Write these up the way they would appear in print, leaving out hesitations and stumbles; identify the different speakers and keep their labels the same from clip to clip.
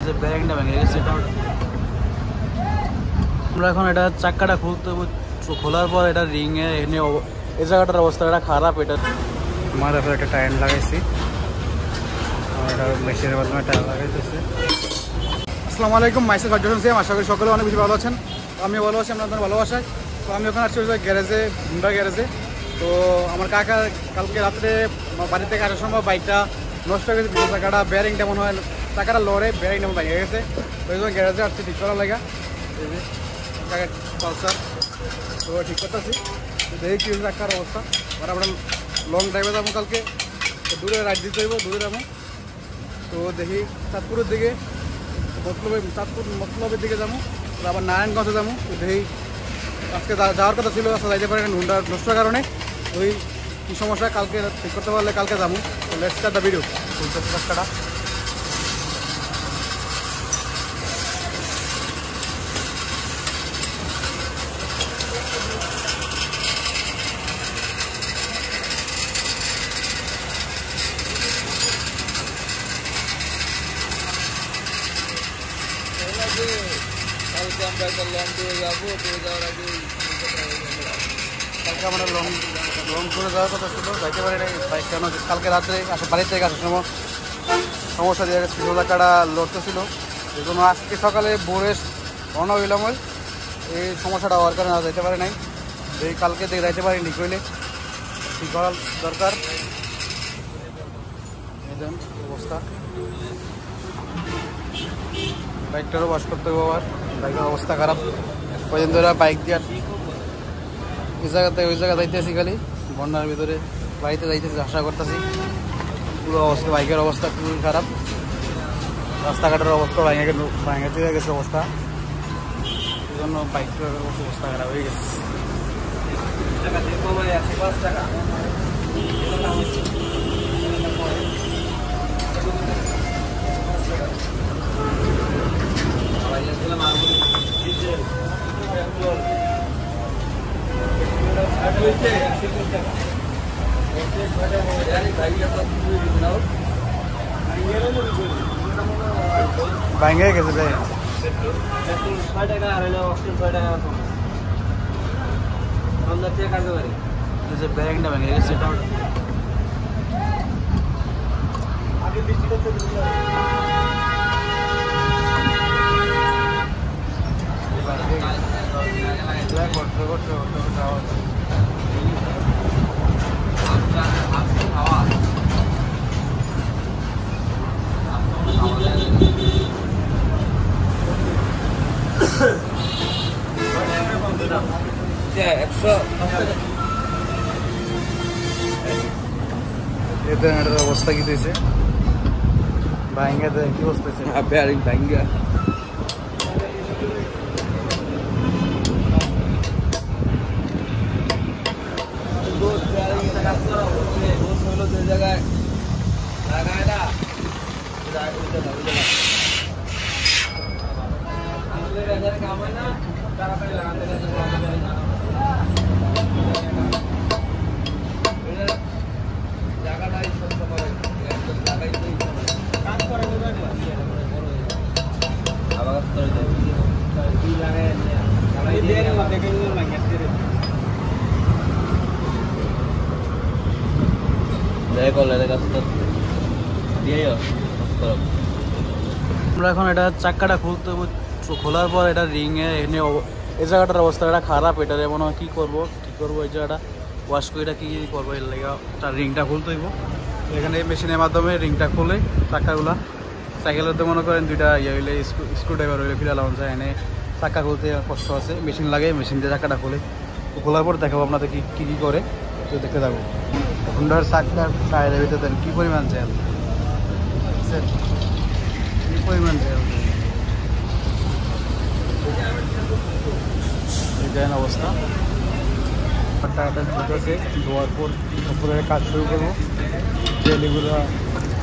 Speaker 1: যে ব্যারিংটা ভেঙে গেছে। আমরা এখন এটা চাক্কাটা খুলতে, খোলার পর এটা রিংয়ে এনে এই জায়গাটার অবস্থা এটা খারাপ। এটা আমার এখন একটা টায়ার লাগাইছি, এটা মেশিনের মাধ্যমে টায়ার লাগাইতেছে। আসসালামু আলাইকুম, মাইসেল ফারজান সিয়াম। আশা করি সকলে অনেক বেশি ভালো আছেন। তো আমি ভালো আছি, আপনাদের ভালোবাসায়। তো আমি ওখানে আসছি গ্যারেজে, হুন্ডা গ্যারেজে। তো আমার কাকা কালকে রাত্রে বাড়ি থেকে আসার সময় বাইকটা নষ্ট হয়ে গেছে, ভিতর চাকাটা ব্যারিংটা মনে হয় চাকাটা লড়ে ব্যারিংটা মনে ভেঙে গেছে। তো এই জন্য গ্যারেজে আসছি ঠিক করার লাগা। এই যে কাকা পালসার, তো ঠিক করতেছি। দেখি কি চাকার অবস্থা। আর আমরা লং ড্রাইভে যাবো কালকে, দূরে রাইড দিতে হইব, দূরে যাবো। তো দেখি চাঁদপুরের দিকে, মতলবের দিকে যাবো, আবার নারায়ণগঞ্জে যাবো। তো দেখি আজকে যাওয়ার কথা ছিল, আজকে যাইতে পারি না হুন্ডা নষ্টের কারণে। ওই কী সমস্যা কালকে ঠিক করতে পারলে কালকে যাবো। তো লেটস স্টার্ট দ্য ভিডিও। রাস্তাটা কালকে আমরা একটা লং ট্যুরে যাবো। ট্যুরে যাওয়ার আগে কালকে আমরা লং ট্যুরে যাওয়ার কথা ছিল, যাইতে পারি নাই। বাইক কেন কালকে রাত্রে বাড়ির থেকে আসার সময় সমস্যা দিয়ে গেছে, চাকাটা লড়তেছিল। এই জন্য আজকে সকালে ভোরে রওনা হইলাম। এই সমস্যাটা হওয়ার কারণে যাইতে পারি নাই। এই কালকে দেখে যাইতে পারি ঠিক হইলে ঠিক করার দরকার। অবস্থা বাইকটারও ওয়াশ করতে হবে আবার, বাইকের অবস্থা খারাপ। কয়েকদিন ধরে বাইক দিয়ে এই জায়গাতে ওই জায়গা যাইতেছি, খালি বন্যার ভিতরে বাড়িতে যাইতেছি, আশা করতেছি। পুরো অবস্থা বাইকের অবস্থা খুবই খারাপ, রাস্তাঘাটের অবস্থা ভাঙে চলে গেছে অবস্থা। এই জন্য বাইকটার অবস্থা খারাপ হয়ে গেছে। ভাঙে গেছে রে, 6 টাকা আর হলো 6 টাকা আমরা চেক আগে পারি। এই যে ব্যারিংটা ভেঙে গেছে, এটা আগে বৃষ্টিটা চলে গেল। এটার অবস্থা কি দিয়েছে, ভাঙ্গা কি অবস্থা ব্যারিং ভাঙ্গা। জায়গায় লাগায় না কাম হয় না, তাড়াতাড়ি লাগাতে জায়গাটাই সত্য করে লাগাইতেই কাজ করে আবার আমরা এখন এটা চাক্কাটা খুলতে, খোলার পর এটা রিংয়ে এনে এই জায়গাটার অবস্থা এটা খারাপ। এটা মনে হয় কী করবো, ঠিক করবো এই জায়গাটা ওয়াশ করে এটা কী করবো। এর লেগে তার রিংটা খুলতে হইব। এখানে মেশিনের মাধ্যমে রিংটা খুলে চাক্কাগুলা, সাইকেলের মনে করেন দুইটা ইয়ে হইলে স্ক্রু ড্রাইভার হইলে ফিরা লাগানো যায়। এনে চাক্কা খুলতে কষ্ট আছে, মেশিন লাগে, মেশিন দিয়ে চাক্কাটা খুলে খোলার পর দেখাবো আপনাদের কী কী করে, তো দেখতে থাকবো। হুন্ডার চাক্কার টায়ারের ভিতরে দেন কী পরিমাণ তেল, কী পরিমাণ তেল এই অবস্থা। টায়ারটা ধুতেছে, ধোয়ার পর উপরে কাজ শুরু করবো। তেলগুলো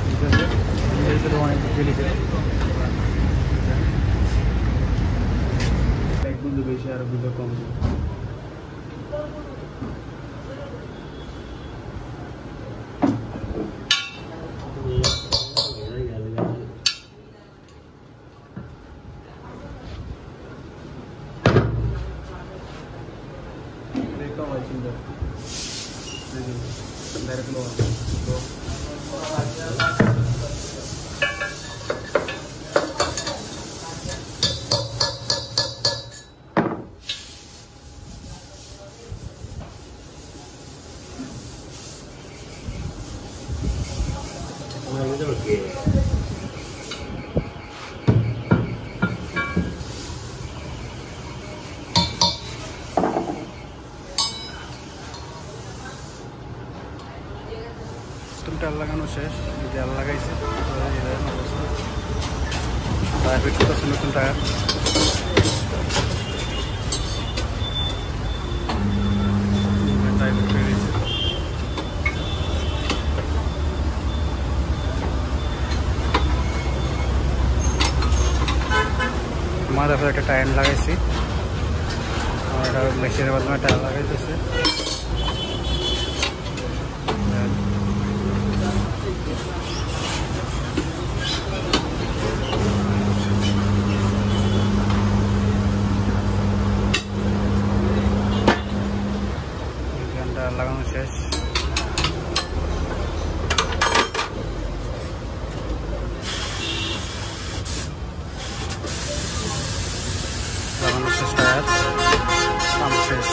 Speaker 1: দিতেছে, অনেক তেল এক বিন্দু বেশি আর বিন্দু কম। তেল লাগানো শেষ, তেল লাগাইছে অবস্থা। টায়ার ফিট করতেছে, নতুন টায়ার। আমার তারপরে একটা টায়ার লাগাইছি, আমার এটা মেশিনের মাধ্যমে টায়ার লাগাইতেছে। লাগানো শেষ, লাগানো শেষ, টায়ার কাম শেষ।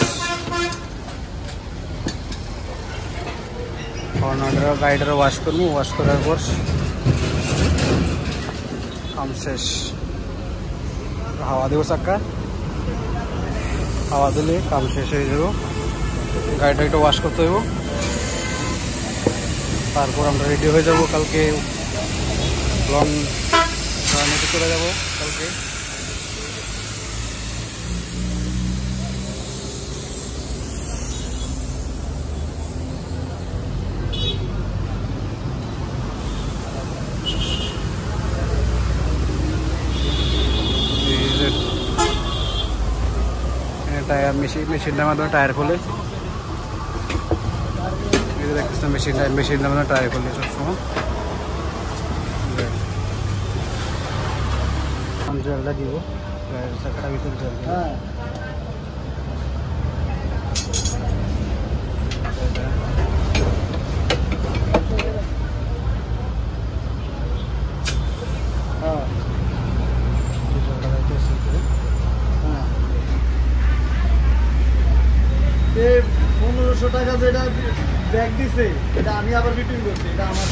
Speaker 1: কর্নারটা গাড়িটারও ওয়াশ করবো, ওয়াশ করার পর কাম শেষ। হাওয়া দেবো চাক্কা, হাওয়া দিলে কাম শেষ হয়ে যাবো। গাড়িটা একটু ওয়াশ করতে হইব, তারপর আমরা রেডি হয়ে যাব। কালকে লং জার্নিতে চলে যাব কালকে। টায়ার মেশিনটার মাধ্যমে টায়ার খোলে, দেখতেছেন মেশিনটার মাধ্যমে টায়ার খোলে সবসময়। জলটা দিব, চাকাটা ভিতরে জল দিব।
Speaker 2: $1500 যেটা ব্যাগ দিছে, এটা আমি আবার রিটার্ন করছি। এটা আমার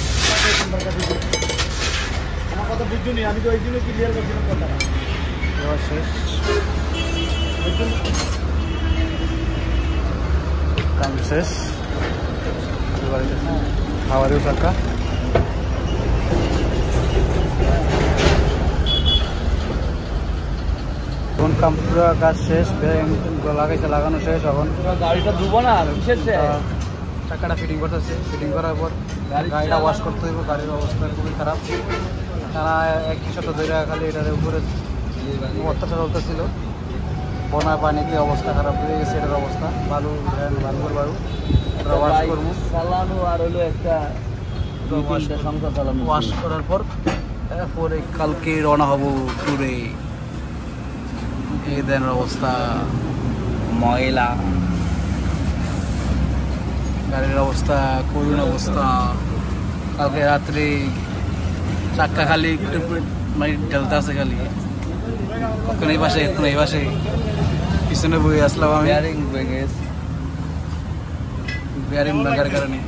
Speaker 2: আমার কথা বুঝছো নি, আমি তো ওই জন্য ক্লিয়ার করছিলাম কথাটা।
Speaker 1: শেষ, কাম শেষ। হাওয়া দেবো চাক্কা, এখন কাম পুরো কাজ শেষ, লাগাইছে, লাগানো শেষ। এখন
Speaker 2: গাড়িটা ধুবো না,
Speaker 1: চাকাটা ফিটিং করতেছে, ফিটিং করার পর গাড়িটা ওয়াশ করতে হইব। গাড়ির অবস্থা খুবই খারাপ, তারা একই সাথে ধরে খালি এটার উপরে অত্যাচার চলতেছিল। বন্যা পানিতে অবস্থা খারাপ হয়ে গেছে এটার অবস্থা। বালু বালুর বালু এটা ওয়াশ করবো,
Speaker 2: চালানো আর হলো একটা সংসার চালানো।
Speaker 1: ওয়াশ করার পর পরে কালকে রওনা হব ট্যুরে। এই দেন অবস্থা,
Speaker 2: ময়লা
Speaker 1: গাড়ির অবস্থা, করুণ অবস্থা। কালকে রাত্রে চাক্কা খালি একটু মানে ঢেলতে আছে, খালি কখন এই পাশে এখন এই পাশে। পিছনে বই আসলাম আমি, বিয়ারিং ভাঙার কারণে।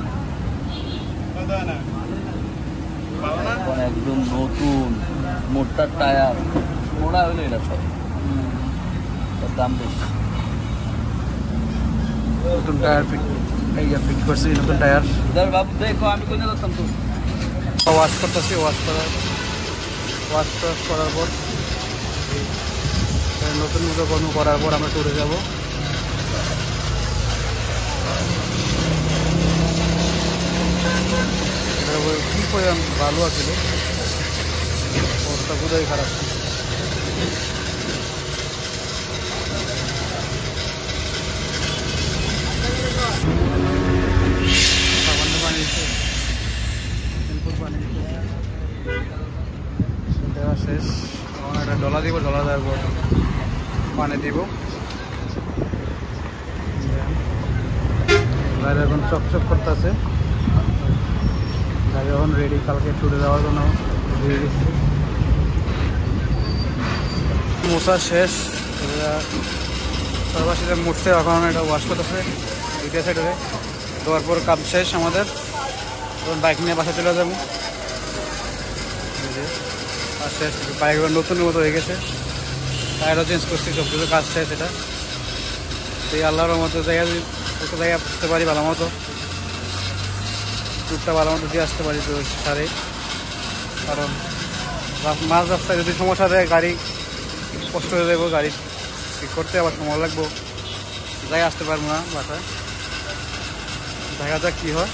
Speaker 2: একদম নতুন মোটা টায়ার, মোটা হইলো এটা সব দাম বেশি।
Speaker 1: নতুন টায়ার ফিট করছি, নতুন টায়ার।
Speaker 2: বাবু দেখো আমি কোথায় যাচ্তাম তো
Speaker 1: ওয়াশ করতেছি, ওয়াশ করার পর নতুন মতো কর্ম করার পর আমরা ট্যুরে যাব। কি পরিমাণ ভালো আছিল, অবস্থা খুবই খারাপ। সামান্য পানি দেওয়া শেষ, এখন একটা ডলা দিব, ডলা দেওয়ার পর পানি দিব। গাড়ি এখন চকচক করতেছে, গাড়ি এখন রেডি কালকে ট্যুরে যাওয়ার জন্য দিয়ে দিচ্ছি। মোছা শেষ, সর্বাশীতে মুছতে এখন এটা ওয়াশ করতেছে দুইটা সাইডে দেওয়ার পর কাজ শেষ আমাদের। তখন বাইক নিয়ে বাসা চলে যাবো। কাজ শেষ, বাইক নতুনের মতো হয়ে গেছে, টায়ারও চেঞ্জ করছি, সব কিছু কাজ শেষ। এটা এই আল্লাহর মতো জায়গায় একটা জায়গায় আসতে পারি ভালো মতো, ট্যুরটা ভালো মতো দিয়ে আসতে পারি তো সারে। কারণ মাঝ রাস্তায় যদি সমস্যা দেয় গাড়ি কষ্ট হয়ে যাবো, গাড়ি ঠিক করতে আবার সময় লাগবো, যাই আসতে পারবো না বাসায়। দেখা যাক কী হয়।